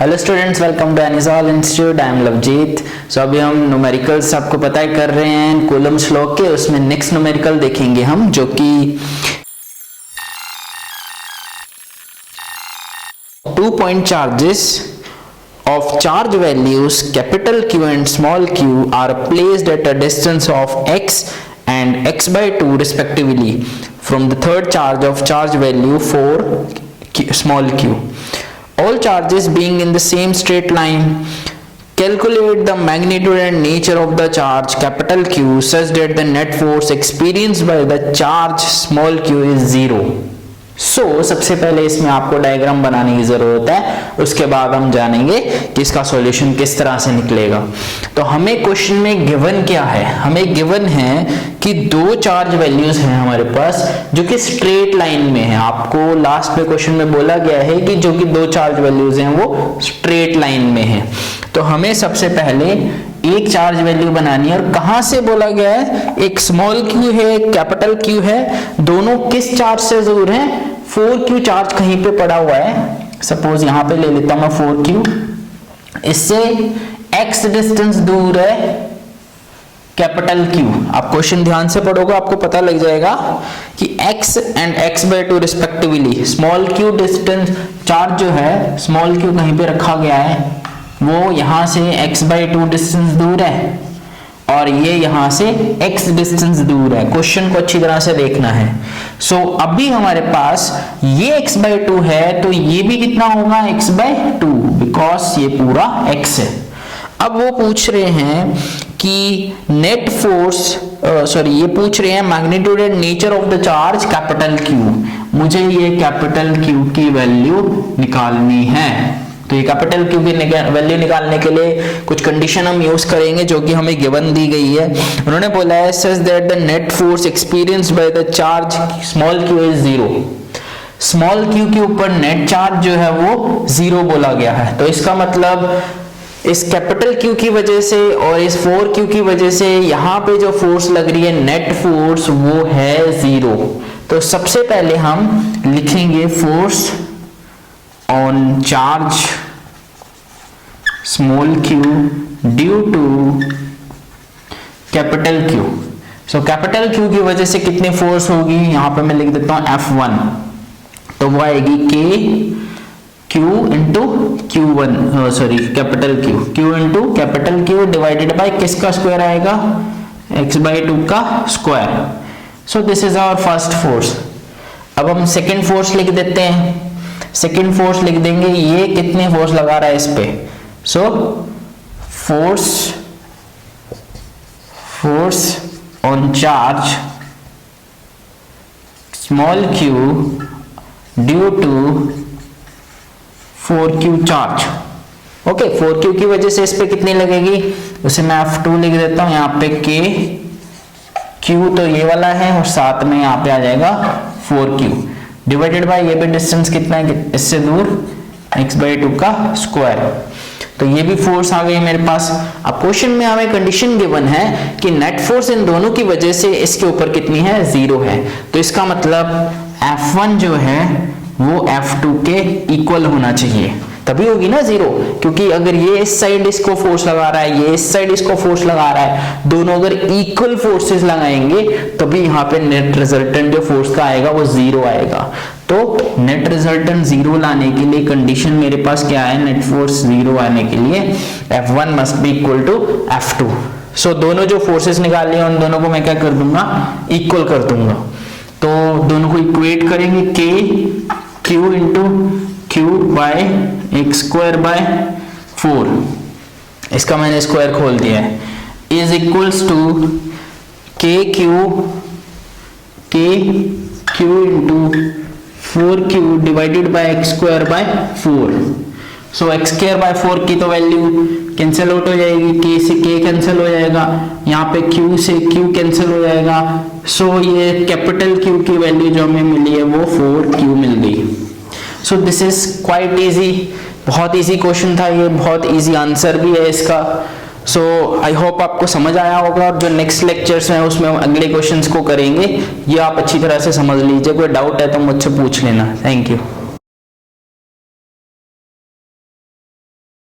Hello students, welcome to anisole institute. I am Lovejeet. So अभी हम numericals आपको पता है कर रहे हैं कूलम्स लॉ के। उसमें नेक्स्ट न्यूमेरिकल देखेंगे हम, जो कि 2 point charges of charge values capital Q and small q are placed at a distance of x and x by 2 respectively from the third charge of charge value for small q. All charges being in the same straight line, calculate the magnitude and nature of the charge capital Q such that the net force experienced by the charge small q is zero. सबसे पहले इसमें आपको diagram बनाने की जरूरत है, उसके बाद हम जानेंगे कि इसका सॉल्यूशन किस तरह से निकलेगा। तो हमें क्वेश्चन में गिवन क्या है? हमें गिवन है कि दो चार्ज वैल्यूज हैं हमारे पास जो कि स्ट्रेट लाइन में है। आपको लास्ट में क्वेश्चन में बोला गया है कि जो कि दो चार्ज वैल्यूज हैं वो स्ट्रेट लाइन में है। तो हमें सबसे पहले एक चार्ज वैल्यू बनानी है। और कहां से बोला गया है? एक स्मॉल क्यू है, एक कैपिटल क्यू है। दोनों किस चार्ज से दूर हैं? 4q चार्ज कहीं पे पड़ा हुआ है। सपोज यहां पे ले लेता हूं मैं 4q। इससे x डिस्टेंस दूर है कैपिटल Q। आप क्वेश्चन ध्यान से पढ़ोगे, आपको पता लग जाएगा कि x and x by 2 respectively small q distance charge जो है स्मॉल q कहीं पे रखा गया है, वो यहां से x by 2 डिस्टेंस दूर है और ये यहां से x डिस्टेंस दूर है। क्वेश्चन को अच्छी तरह से देखना है। अभी हमारे पास ये x by 2 है, तो ये भी कितना होगा? x by 2, बिकॉज ये पूरा x है। अब वो पूछ रहे हैं कि नेट फोर्स ये पूछ रहे हैं magnitude and nature of the charge capital Q। मुझे ये कैपिटल Q की वैल्यू निकालनी है। तो ये कैपिटल Q की वैल्यू निकालने के लिए कुछ कंडीशन हम यूज करेंगे जो कि हमें गिवन दी गई है। उन्होंने बोला है such that the net force experienced by the charge small q is zero. Small q के ऊपर नेट चार्ज जो है वो जीरो बोला गया है। तो इसका मतलब इस कैपिटल Q की वजह से और इस 4q की वजह से यहाँ पे जो फोर्स लग रही है नेट फोर्स वो है जीरो। तो सबसे पहले हम लिखेंगे force on charge small q due to capital Q। Capital Q की वजह से कितनी फोर्स होगी? यहां पे मैं लिख देता हूं F1, तो वो आएगी Q into Q1 capital Q into capital Q divided by किसका स्क्वायर आएगा? x by 2 का स्क्वायर। This is our first force. अब हम सेकेंड फोर्स लिख देते हैं। सेकेंड फोर्स लिख देंगे, ये कितने फोर्स लगा रहा है इस पे? Force on charge small q due to 4q charge. Okay, 4q की वजह से इस पे कितनी लगेगी? उसे मैं F2 लिख देता हूं। यहाँ पे q तो ये वाला है और साथ में यहाँ पे आ जाएगा 4q डिवाइडेड बाय ये भी डिस्टेंस कितना है इससे दूर x by 2 का स्क्वायर। तो ये भी फोर्स आ गई मेरे पास। अब क्वेश्चन में हमें कंडीशन गिवन है कि नेट फोर्स इन दोनों की वजह से इसके ऊपर कितनी है? जीरो है। तो इसका मतलब F1 जो है वो F2 के इक्वल होना चाहिए, तभी होगी ना जीरो। क्योंकि अगर ये इस साइड इसको फोर्स लगा रहा है, ये इस साइड इसको फोर्स लगा रहा है, दोनों अगर इक्वल फोर्सेस लगाएंगे तभी यहाँ पे नेट रिजल्टेंट जो फोर्स का आएगा वो जीरो आएगा। तो नेट रिजल्टेंट जीरो लाने के लिए कंडीशन मेरे पास क्या है? नेट फोर्स जीरो आने के लिए F1 must be equal to F2। दोनों जो फोर्सेस निकाले हैं उन दोनों को मैं क्या कर दूंगा? इक्वल कर दूंगा। तो दोनों को इक्वेट करेंगे, Q into Q by x square by 4, इसका मैंने स्क्वायर खोल दिया है, is equals to KQ into 4Q divided by x square by 4। x square by 4 की तो वैल्यू कैंसिल आउट हो जाएगी, k से k कैंसिल हो जाएगा, यहाँ पे q से q कैंसिल हो जाएगा। ये कैपिटल Q की वैल्यू जो हमें मिली है वो 4q मिल गई। This is quite easy. बहुत इजी क्वेश्चन था ये, बहुत इजी आंसर भी है इसका। आई होप आपको समझ आया होगा। और जो नेक्स्ट लेक्चर्स हैं उसमें हम अगले क्वेश्चंस को करेंगे। ये आप अच्छी तरह से समझ लीजिए। कोई डाउट है तो मुझसे पूछ लेना। Thank you.